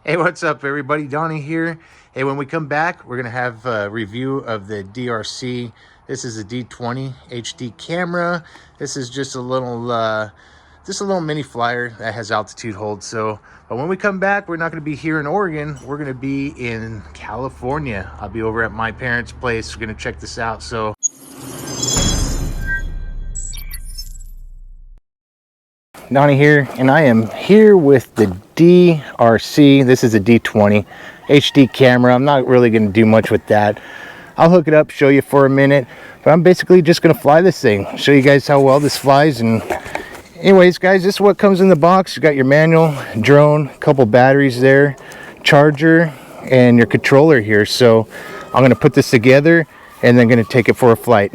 Hey, what's up, everybody? Donnie here. Hey, when we come back, we're gonna have a review of the DRC. This is a D20 HD camera. This is just a little mini flyer that has altitude hold. So, but when we come back, we're not gonna be here in Oregon. We're gonna be in California. I'll be over at my parents' place. We're gonna check this out. So. Donnie here, and I am here with the DRC. This is a D20 HD camera. I'm not really going to do much with that. I'll hook it up, show you for a minute, but I'm basically just going to fly this thing, show you guys how well this flies. And anyways, guys, this is what comes in the box. You got your manual, drone, a couple batteries there, charger, and your controller here. So I'm going to put this together and then going to take it for a flight.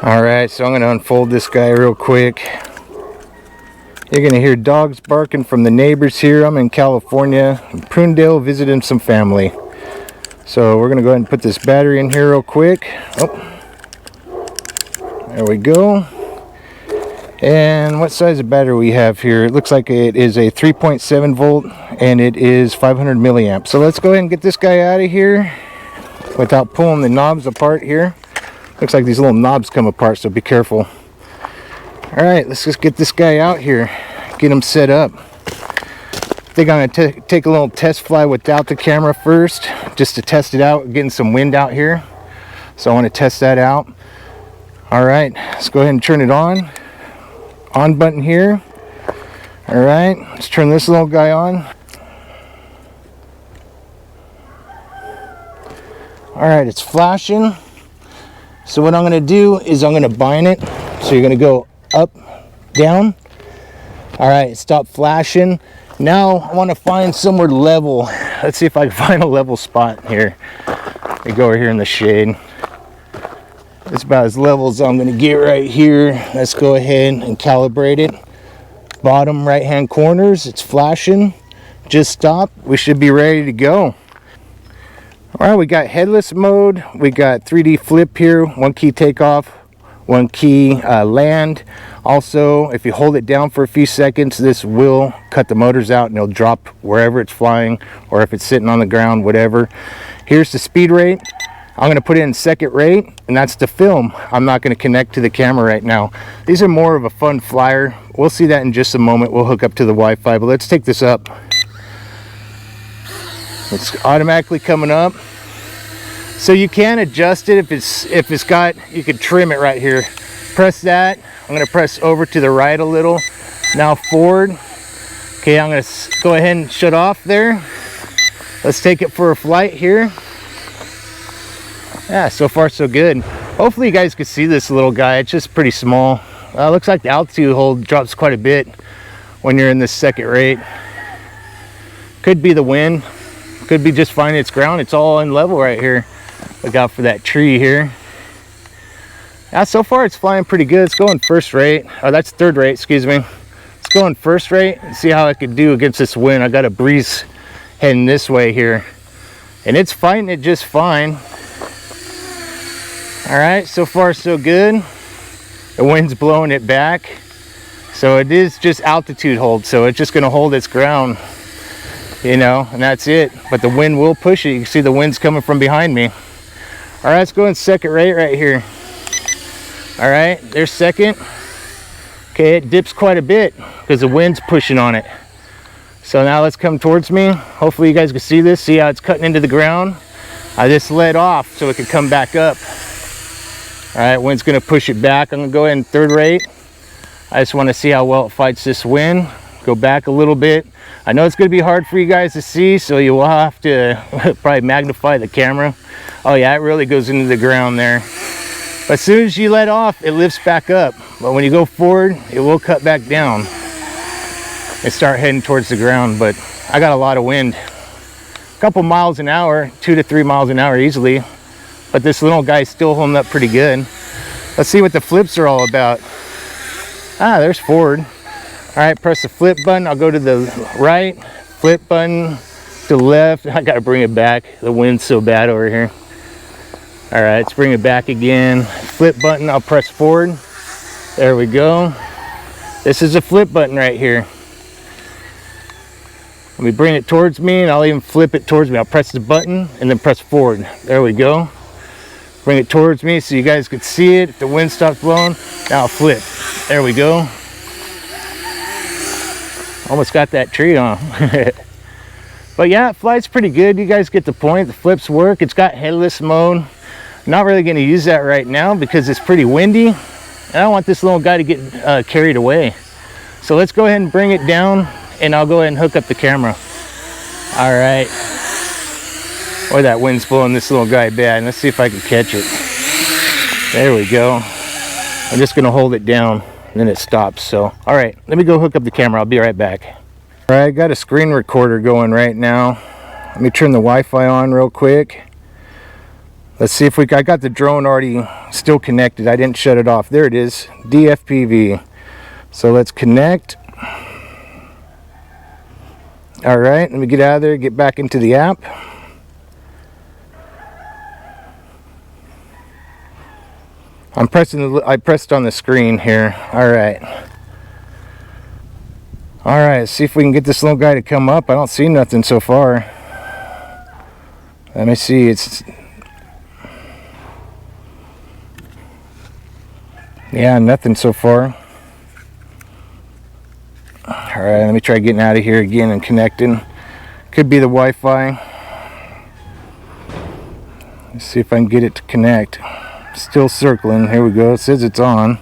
All right, so I'm going to unfold this guy real quick. You're going to hear dogs barking from the neighbors here. I'm in California, in Prunedale, visiting some family. So we're going to go ahead and put this battery in here real quick. Oh, there we go. And what size of battery we have here? It looks like it is a 3.7 volt and it is 500 milliamps. So let's go ahead and get this guy out of here without pulling the knobs apart here. Looks like these little knobs come apart, so be careful. All right, let's just get this guy out here, get him set up. I think I'm going to take a little test fly without the camera first, just to test it out, getting some wind out here. So I want to test that out. All right, let's go ahead and turn it on. On button here. All right, let's turn this little guy on. All right, it's flashing. So what I'm going to do is I'm going to bind it. So you're going to go up, down. All right, stop flashing. Now I want to find somewhere level. Let's see if I can find a level spot here. Let me go over here in the shade. It's about as level as I'm going to get right here. Let's go ahead and calibrate it. Bottom right hand corners, it's flashing. Just stop. We should be ready to go. All right, we got headless mode. We got 3D flip here, one key takeoff, one key land. Also, if you hold it down for a few seconds, this will cut the motors out and it'll drop wherever it's flying, or if it's sitting on the ground, whatever. Here's the speed rate. I'm going to put it in second rate, and that's the film. I'm not going to connect to the camera right now. These are more of a fun flyer. We'll see that in just a moment. We'll hook up to the Wi-Fi, but let's take this up. It's automatically coming up. So you can adjust it if it's got, you can trim it right here. Press that. I'm going to press over to the right a little. Now forward. Okay, I'm going to go ahead and shut off there. Let's take it for a flight here. Yeah, so far so good. Hopefully you guys can see this little guy. It's just pretty small. Looks like the altitude hold drops quite a bit when you're in this second rate. Could be the wind. Could be just finding its ground. It's all in level right here. Look out for that tree here. Yeah, so far it's flying pretty good. It's going first rate. Oh, that's third rate, excuse me. It's going first rate and see how I could do against this wind. I got a breeze heading this way here. And it's fighting it just fine. All right, so far so good. The wind's blowing it back. So it is just altitude hold. So it's just gonna hold its ground, you know, and that's it. But the wind will push it. You can see the wind's coming from behind me. All right, let's go in second rate right here. All right, there's second. Okay, it dips quite a bit because the wind's pushing on it. So now let's come towards me. Hopefully you guys can see this. See how it's cutting into the ground? I just let off so it could come back up. All right, wind's gonna push it back. I'm gonna go ahead in third rate. I just wanna see how well it fights this wind. Go back a little bit. I know it's gonna be hard for you guys to see, so you will have to probably magnify the camera. Oh yeah, it really goes into the ground there. But as soon as you let off, it lifts back up. But when you go forward, it will cut back down and start heading towards the ground. But I got a lot of wind. A couple miles an hour, 2 to 3 miles an hour easily. But this little guy's still holding up pretty good. Let's see what the flips are all about. Ah, there's forward. All right, press the flip button. I'll go to the right, flip button to the left. I gotta bring it back. The wind's so bad over here. All right, let's bring it back again. Flip button, I'll press forward. There we go. This is a flip button right here. Let me bring it towards me, and I'll even flip it towards me. I'll press the button and then press forward. There we go. Bring it towards me so you guys could see it. If the wind stops blowing, now I'll flip. There we go. Almost got that tree on. But yeah, it flies pretty good. You guys get the point. The flips work. It's got headless mode. Not really going to use that right now because it's pretty windy. And I don't want this little guy to get carried away. So let's go ahead and bring it down, and I'll go ahead and hook up the camera. All right. Boy, that wind's blowing this little guy bad. Let's see if I can catch it. There we go. I'm just going to hold it down, and then it stops. So, all right, let me go hook up the camera. I'll be right back. All right, I got a screen recorder going right now. Let me turn the Wi-Fi on real quick. Let's see if I got the drone already still connected. I didn't shut it off. There it is, DFPV. So let's connect. All right, let me get out of there, get back into the app. I pressed on the screen here. All right. All right, see if we can get this little guy to come up. I don't see nothing so far. Let me see. Yeah, nothing so far. All right, let me try getting out of here again and connecting. Could be the Wi-Fi. Let's see if I can get it to connect. Still circling. Here we go. It says it's on.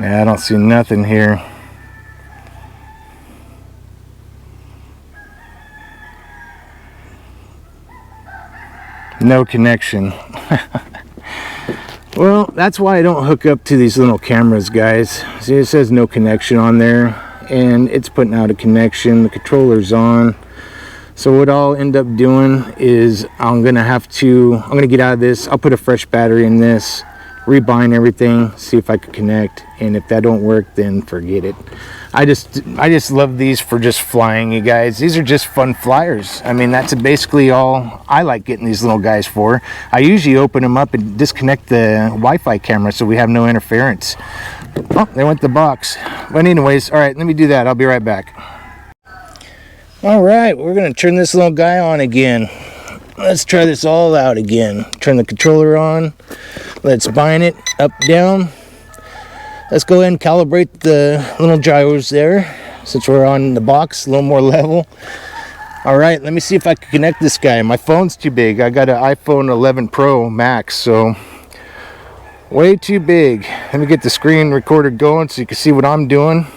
Yeah, I don't see nothing here. No connection. Well, that's why I don't hook up to these little cameras, guys. See, it says no connection on there, and it's putting out a connection. The controller's on. So what I'll end up doing is I'm gonna get out of this. I'll put a fresh battery in this, rebind everything, see if I can connect, and if that don't work, then forget it. I just love these for just flying, you guys. These are just fun flyers. I mean, that's basically all I like getting these little guys for. I usually open them up and disconnect the Wi-Fi camera so we have no interference. Oh, there went the box. But anyways, all right, let me do that. I'll be right back. All right, we're gonna turn this little guy on again. Let's try this all out again. Turn the controller on. Let's bind it up, down. Let's go ahead and calibrate the little gyros there, since we're on the box, a little more level. All right, let me see if I can connect this guy. My phone's too big. I got an iPhone 11 Pro Max, so way too big. Let me get the screen recorder going so you can see what I'm doing.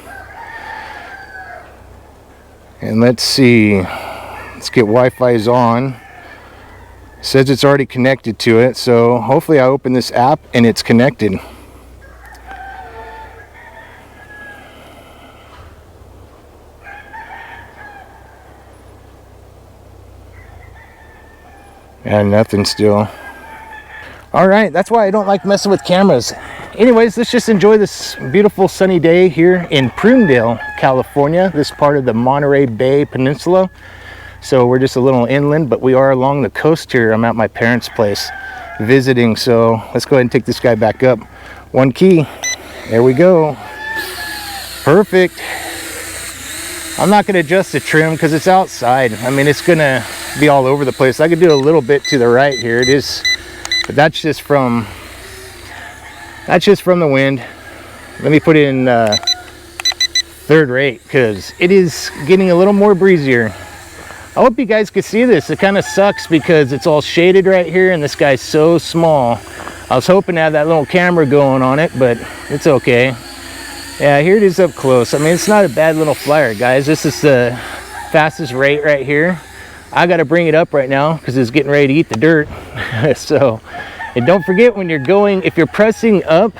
And let's see. Let's get Wi-Fi's on. It says it's already connected to it, so hopefully I open this app and it's connected. And nothing still. All right, that's why I don't like messing with cameras. Anyways, let's just enjoy this beautiful sunny day here in Prunedale, California, this part of the Monterey Bay Peninsula. So we're just a little inland, but we are along the coast here. I'm at my parents' place visiting, so let's go ahead and take this guy back up. One key. There we go. Perfect. I'm not going to adjust the trim because it's outside. I mean, it's going to be all over the place. I could do a little bit to the right here. It is, but that's just from the wind. Let me put it in third rate because it is getting a little more breezier. I hope you guys could see this. It kind of sucks because it's all shaded right here and this guy's so small. I was hoping to have that little camera going on it, but it's okay. Yeah, here it is up close. I mean, it's not a bad little flyer, guys. This is the fastest rate right here. I got to bring it up right now because it's getting ready to eat the dirt. So, and don't forget when you're going, if you're pressing up,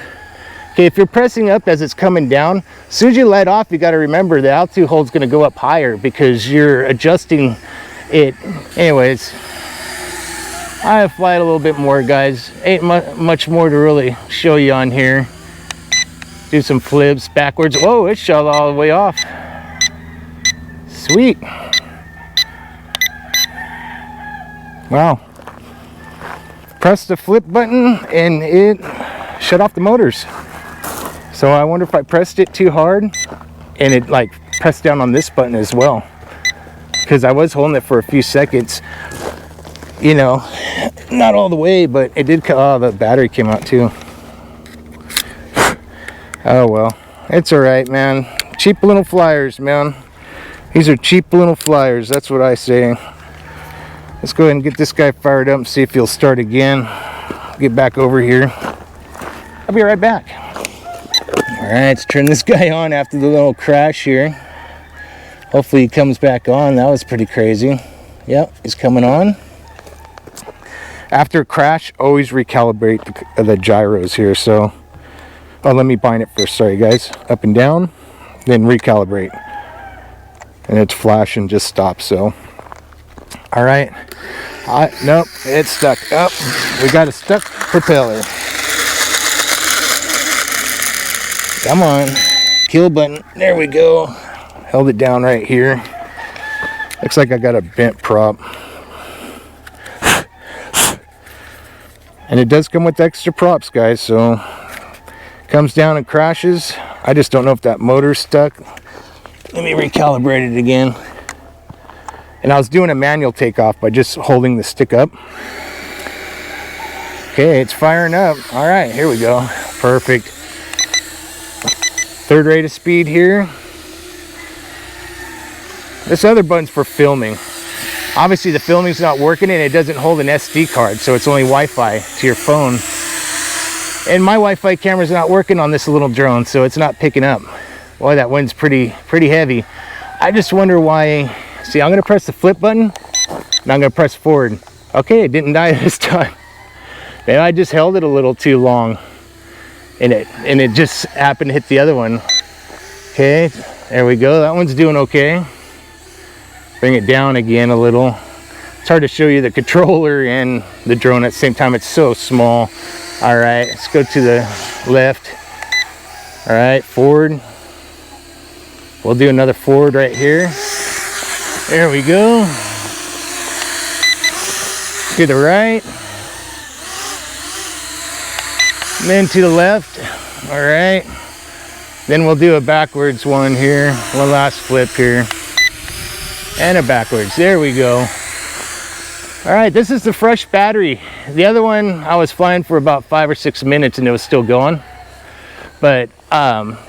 okay, if you're pressing up as it's coming down, as soon as you let off, you got to remember the altitude hold's going to go up higher because you're adjusting it. Anyways, I fly it a little bit more, guys. Ain't much more to really show you on here. Do some flips backwards. Whoa, it shot all the way off. Sweet. Wow. Press the flip button and it shut off the motors. So I wonder if I pressed it too hard and it like pressed down on this button as well, because I was holding it for a few seconds, you know, not all the way, but it did. Oh, the battery came out too. Oh well, it's all right, man. Cheap little flyers, man. These are cheap little flyers, that's what I say. Let's go ahead and get this guy fired up and see if he'll start again. Get back over here. I'll be right back. All right, let's turn this guy on after the little crash here. Hopefully he comes back on. That was pretty crazy. Yep, he's coming on. After a crash, always recalibrate the gyros here. So, oh, let me bind it first. Sorry, guys. Up and down, then recalibrate. And it's flashing, just stop. So, all right. Nope, it's stuck. Up. We got a stuck propeller. Come on, kill button. There we go. Held it down right here. Looks like I got a bent prop. And it does come with extra props, guys. So comes down and crashes. I just don't know if that motor's stuck. Let me recalibrate it again. And I was doing a manual takeoff by just holding the stick up. Okay, it's firing up. All right, here we go. Perfect. Third rate of speed here. This other button's for filming. Obviously the filming's not working and it doesn't hold an SD card, so it's only Wi-Fi to your phone. And my Wi-Fi camera's not working on this little drone, so it's not picking up. Boy, that wind's pretty heavy. I just wonder why. See, I'm gonna press the flip button and I'm gonna press forward. Okay, it didn't die this time. Maybe I just held it a little too long and it just happened to hit the other one. Okay, there we go. That one's doing okay. Bring it down again a little. It's hard to show you the controller and the drone at the same time. It's so small. All right, let's go to the left. All right, forward. We'll do another forward right here. There we go. To the right. And then to the left. All right. Then we'll do a backwards one here. One last flip here. And a backwards. There we go. All right, this is the fresh battery. The other one I was flying for about 5 or 6 minutes and it was still going. But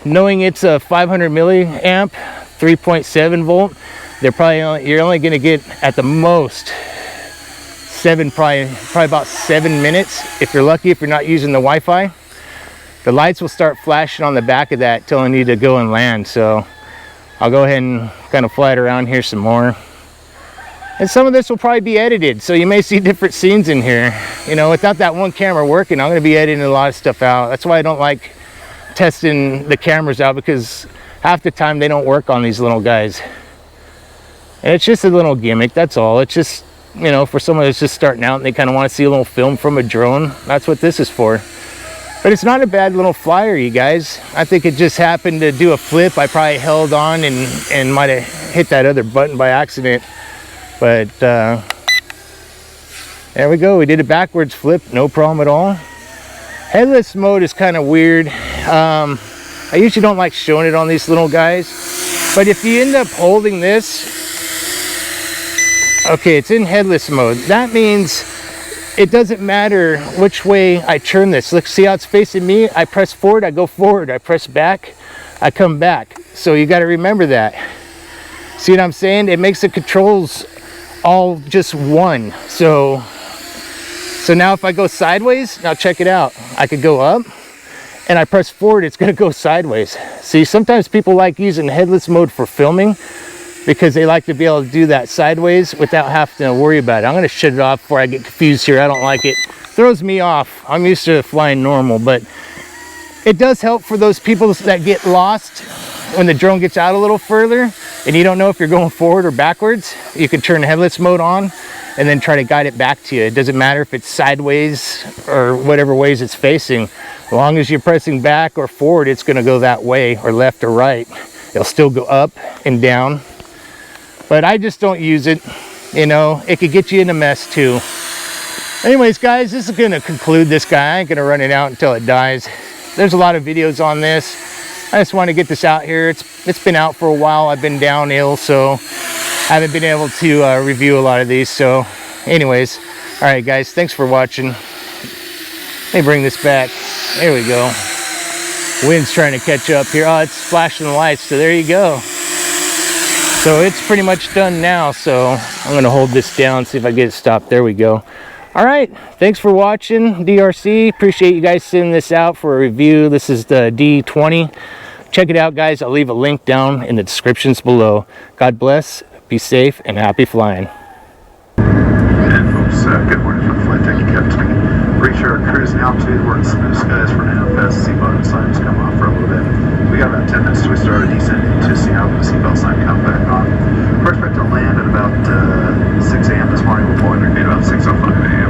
knowing it's a 500 milliamp, 3.7 volt, you're only going to get at the most probably about 7 minutes if you're lucky, if you're not using the Wi-Fi. The lights will start flashing on the back of that telling you to go and land. So I'll go ahead and kind of fly it around here some more. And some of this will probably be edited, so you may see different scenes in here. You know, without that one camera working, I'm going to be editing a lot of stuff out. That's why I don't like testing the cameras out, because half the time they don't work on these little guys. And it's just a little gimmick, that's all. It's just, you know, for someone that's just starting out and they kind of want to see a little film from a drone, that's what this is for. But it's not a bad little flyer, you guys. I think it just happened to do a flip. I probably held on and might have hit that other button by accident. But there we go. We did a backwards flip, no problem at all. Headless mode is kind of weird. I usually don't like showing it on these little guys. But if you end up holding this, okay, it's in headless mode. That means it doesn't matter which way I turn this. Look, see how it's facing me? I press forward, I go forward. I press back, I come back. So you got to remember that. See what I'm saying? It makes the controls all just one. So now if I go sideways, now check it out. I could go up and I press forward, it's going to go sideways. See, sometimes people like using headless mode for filming because they like to be able to do that sideways without having to worry about it. I'm going to shut it off before I get confused here. I don't like it. Throws me off. I'm used to flying normal, but it does help for those people that get lost when the drone gets out a little further and you don't know if you're going forward or backwards. You can turn headless mode on and then try to guide it back to you. It doesn't matter if it's sideways or whatever ways it's facing. As long as you're pressing back or forward, it's going to go that way, or left or right. It'll still go up and down. But I just don't use it. You know, it could get you in a mess too. Anyways, guys, this is gonna conclude this guy. I ain't gonna run it out until it dies. There's a lot of videos on this. I just want to get this out here. It's been out for a while. I've been down ill, so I haven't been able to review a lot of these. So anyways, all right, guys, thanks for watching. Let me bring this back. There we go. Wind's trying to catch up here. Oh, it's flashing the lights, so there you go. So it's pretty much done now, so I'm going to hold this down, see if I get it stopped. There we go. All right, thanks for watching, DRC. Appreciate you guys sending this out for a review. This is the D20. Check it out, guys. I'll leave a link down in the descriptions below. God bless, be safe, and happy flying. And folks, good morning from Flight Deck Captain. Reach our cruising altitude. We're in smooth skies for now. Fast seatbelt signs come off for a little bit. We got about 10 minutes till we started descending to Seattle. The seatbelt sign come back on. We're expecting to land at about 6 a.m. this morning. We'll pull in at about 6:05 a.m.